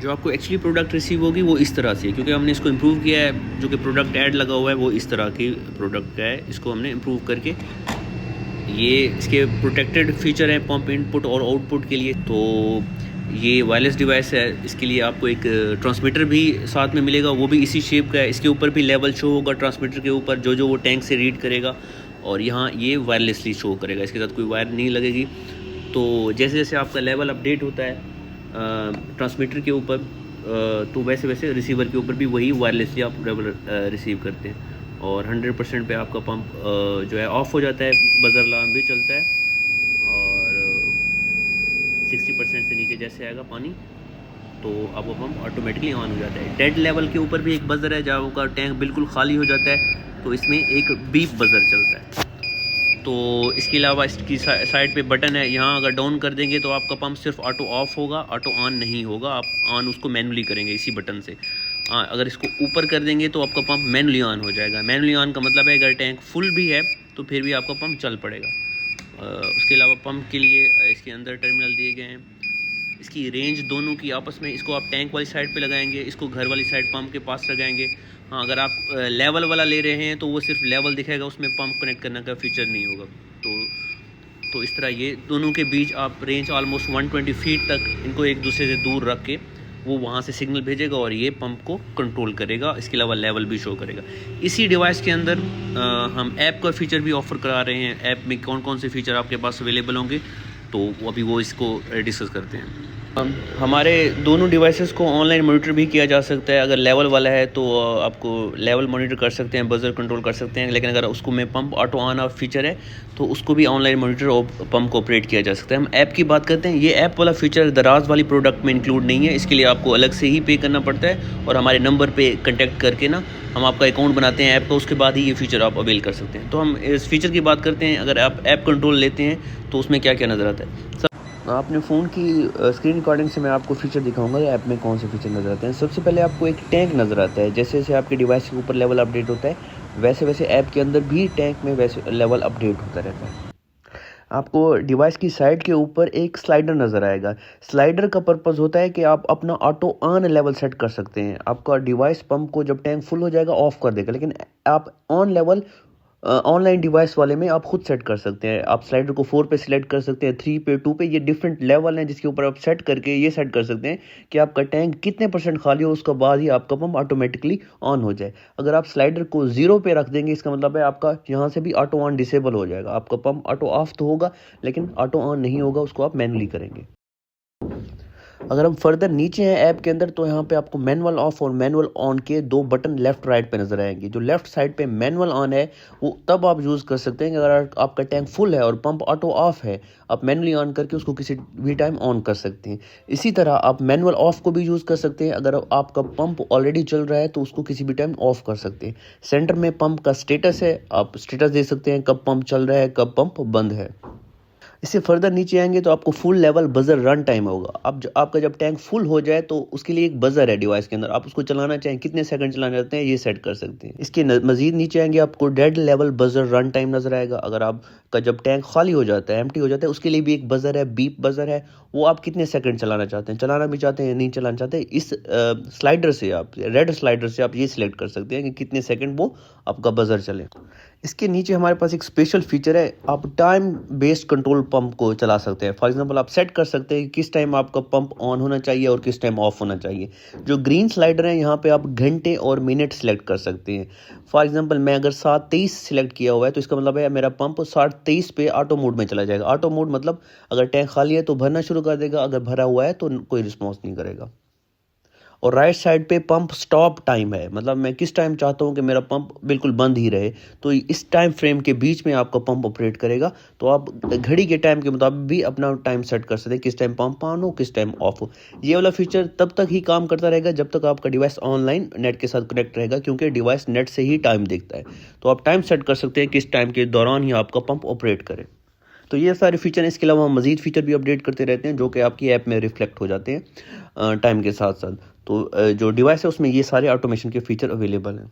जो आपको actually product receive होगी वो इस तरह से, क्योंकि हमने इसको इम्प्रूव किया है। जो कि प्रोडक्ट ऐड लगा हुआ है वो इस तरह की प्रोडक्ट का है, इसको हमने इम्प्रूव करके ये इसके प्रोटेक्टेड फीचर हैं पंप इनपुट और आउटपुट के लिए। तो ये वायरलेस डिवाइस है, इसके लिए आपको एक ट्रांसमीटर भी साथ में मिलेगा, वो भी इसी शेप का है। इसके ऊपर भी लेवल शो होगा ट्रांसमीटर के ऊपर, जो वो टैंक से रीड करेगा, और यहाँ ये वायरलेसली शो करेगा, इसके साथ कोई वायर नहीं लगेगी। तो जैसे जैसे आपका लेवल अपडेट होता है ट्रांसमीटर के ऊपर, तो वैसे वैसे रिसीवर के ऊपर भी वही वायरलेसली आप लेवल रिसीव करते हैं। और 100% पे आपका पंप जो है ऑफ़ हो जाता है, बजर अलार्म भी चलता है। और 60% से नीचे जैसे आएगा पानी तो आपका पंप ऑटोमेटिकली ऑन हो जाता है। डेड लेवल के ऊपर भी एक बजर है, जब आपका टैंक बिल्कुल खाली हो जाता है तो इसमें एक बीप बजर चलता है। तो इसके अलावा इसकी साइड पे बटन है, यहाँ अगर डाउन कर देंगे तो आपका पंप सिर्फ ऑटो ऑफ होगा, ऑटो ऑन नहीं होगा। आप ऑन उसको मैनुअली करेंगे इसी बटन से। अगर इसको ऊपर कर देंगे तो आपका पंप मैनुअली ऑन हो जाएगा। मैनुअली ऑन का मतलब है अगर टैंक फुल भी है तो फिर भी आपका पंप चल पड़ेगा। उसके अलावा पंप के लिए इसके अंदर टर्मिनल दिए गए हैं। इसकी रेंज दोनों की आपस में, इसको आप टैंक वाली साइड पे लगाएंगे, इसको घर वाली साइड पंप के पास लगाएंगे। हाँ, अगर आप लेवल वाला ले रहे हैं तो वो सिर्फ लेवल दिखाएगा, उसमें पंप कनेक्ट करने का फीचर नहीं होगा। तो इस तरह ये दोनों के बीच आप रेंज ऑलमोस्ट 120 फीट तक इनको एक दूसरे से दूर रख के वो वहाँ से सिग्नल भेजेगा और ये पंप को कंट्रोल करेगा। इसके अलावा लेवल भी शो करेगा। इसी डिवाइस के अंदर हम ऐप का फीचर भी ऑफ़र करा रहे हैं। ऐप में कौन कौन से फीचर आपके पास अवेलेबल होंगे तो अभी वो इसको डिस्कस करते हैं। हमारे दोनों डिवाइसेस को ऑनलाइन मॉनिटर भी किया जा सकता है। अगर लेवल वाला है तो आपको लेवल मॉनिटर कर सकते हैं, बजर कंट्रोल कर सकते हैं। लेकिन अगर उसको में pump auto on off feature है तो उसको भी ऑनलाइन मॉनिटर और पंप को ऑपरेट किया जा सकता है। हम ऐप की बात करते हैं, ये ऐप वाला फीचर दराज वाली प्रोडक्ट में इंक्लूड नहीं है। इसके लिए आपको अलग से ही पे करना पड़ता है और हमारे नंबर पर कॉन्टैक्ट करके ना हम आपका अकाउंट बनाते हैं ऐप का, उसके बाद ही ये फीचर आप अवेल कर सकते हैं। तो हम इस फीचर की बात करते हैं। अगर आप ऐप कंट्रोल लेते हैं तो उसमें क्या क्या नज़र आता है। आपने फ़ोन की स्क्रीन रिकॉर्डिंग से मैं आपको फ़ीचर दिखाऊंगा ऐप में कौन से फ़ीचर नज़र आते हैं। सबसे पहले आपको एक टैंक नज़र आता है। जैसे जैसे आपके डिवाइस के ऊपर लेवल अपडेट होता है वैसे वैसे ऐप के अंदर भी टैंक में वैसे लेवल अपडेट होता रहता है। आपको डिवाइस की साइड के ऊपर एक स्लाइडर नज़र आएगा। स्लाइडर का पर्पज़ होता है कि आप अपना ऑटो ऑन लेवल सेट कर सकते हैं। आपका डिवाइस पंप को जब टैंक फुल हो जाएगा ऑफ़ कर देगा, लेकिन आप ऑन लेवल ऑनलाइन डिवाइस वाले में आप खुद सेट कर सकते हैं। आप स्लाइडर को 4 पे सिलेक्ट कर सकते हैं, 3 पे, 2 पे, ये डिफरेंट लेवल हैं जिसके ऊपर आप सेट करके ये सेट कर सकते हैं कि आपका टैंक कितने % खाली हो, उसके बाद ही आपका पंप ऑटोमेटिकली ऑन हो जाए। अगर आप स्लाइडर को 0 पे रख देंगे इसका मतलब है आपका यहाँ से भी ऑटो ऑन डिसेबल हो जाएगा। आपका पंप ऑटो ऑफ तो होगा लेकिन ऑटो ऑन नहीं होगा, उसको आप मैनुअली करेंगे। अगर हम फर्दर नीचे हैं ऐप के अंदर तो यहाँ पे आपको मैनुअल ऑफ और मैनुअल ऑन के 2 बटन लेफ्ट राइट पे नजर आएंगे। जो लेफ्ट साइड पे मैनुअल ऑन है वो तब आप यूज़ कर सकते हैं कि अगर आपका टैंक फुल है और पंप ऑटो ऑफ है, आप मैनुअली ऑन करके उसको किसी भी टाइम ऑन कर सकते हैं। इसी तरह आप मैनुअल ऑफ को भी यूज़ कर सकते हैं। अगर आपका पंप ऑलरेडी चल रहा है तो उसको किसी भी टाइम ऑफ कर सकते हैं। सेंटर में पंप का स्टेटस है, आप स्टेटस दे सकते हैं कब पंप चल रहा है, कब पंप बंद है। इससे फर्दर नीचे आएंगे तो आपको full level buzzer run time होगा। अब आपका जब टैंक फुल हो जाए तो उसके लिए एक बजर है डिवाइस के अंदर, आप उसको चलाना चाहें कितने सेकंड चलाना चाहते हैं ये सेट कर सकते हैं। इसके मजीद नीचे आएंगे आपको dead level buzzer run time नजर आएगा। अगर आपका जब टैंक खाली हो जाता है, एम्प्टी हो जाता है, उसके लिए भी एक बजर है, बीप बजर है। वो आप कितने सेकंड चलाना चाहते हैं, चलाना भी चाहते हैं नहीं चलाना चाहते, इस स्लाइडर से आप रेड स्लाइडर से आप ये सिलेक्ट कर सकते हैं कि कितने सेकंड वो आपका बजर चले। इसके नीचे हमारे पास एक स्पेशल फीचर है, आप टाइम बेस्ड कंट्रोल पंप को चला सकते हैं। फॉर एग्जांपल आप सेट कर सकते हैं कि किस टाइम आपका पंप ऑन होना चाहिए और किस टाइम ऑफ होना चाहिए। जो ग्रीन स्लाइडर है यहाँ पे आप घंटे और मिनट सेलेक्ट कर सकते हैं। फॉर एग्जांपल मैं अगर 7:23 सिलेक्ट किया हुआ है तो इसका मतलब है मेरा पंप 7:23 पे ऑटो मोड में चला जाएगा। ऑटो मोड मतलब अगर टैंक खाली है तो भरना शुरू कर देगा, अगर भरा हुआ है तो कोई रिस्पॉन्स नहीं करेगा। और राइट साइड पे पंप स्टॉप टाइम है, मतलब मैं किस टाइम चाहता हूँ कि मेरा पंप बिल्कुल बंद ही रहे, तो इस टाइम फ्रेम के बीच में आपका पंप ऑपरेट करेगा। तो आप घड़ी के टाइम के मुताबिक भी अपना टाइम सेट कर सकते हैं, किस टाइम पंप ऑन हो, किस टाइम ऑफ हो। ये वाला फीचर तब तक ही काम करता रहेगा जब तक आपका डिवाइस ऑनलाइन नेट के साथ कनेक्ट रहेगा, क्योंकि डिवाइस नेट से ही टाइम देखता है। तो आप टाइम सेट कर सकते हैं किस टाइम के दौरान ही आपका पंप ऑपरेट करे। तो ये सारे फीचर हैं। इसके अलावा हम मज़ीद फीचर भी अपडेट करते रहते हैं जो कि आपकी ऐप में रिफ्लेक्ट हो जाते हैं टाइम के साथ साथ। तो जो डिवाइस है उसमें ये सारे ऑटोमेशन के फीचर अवेलेबल हैं।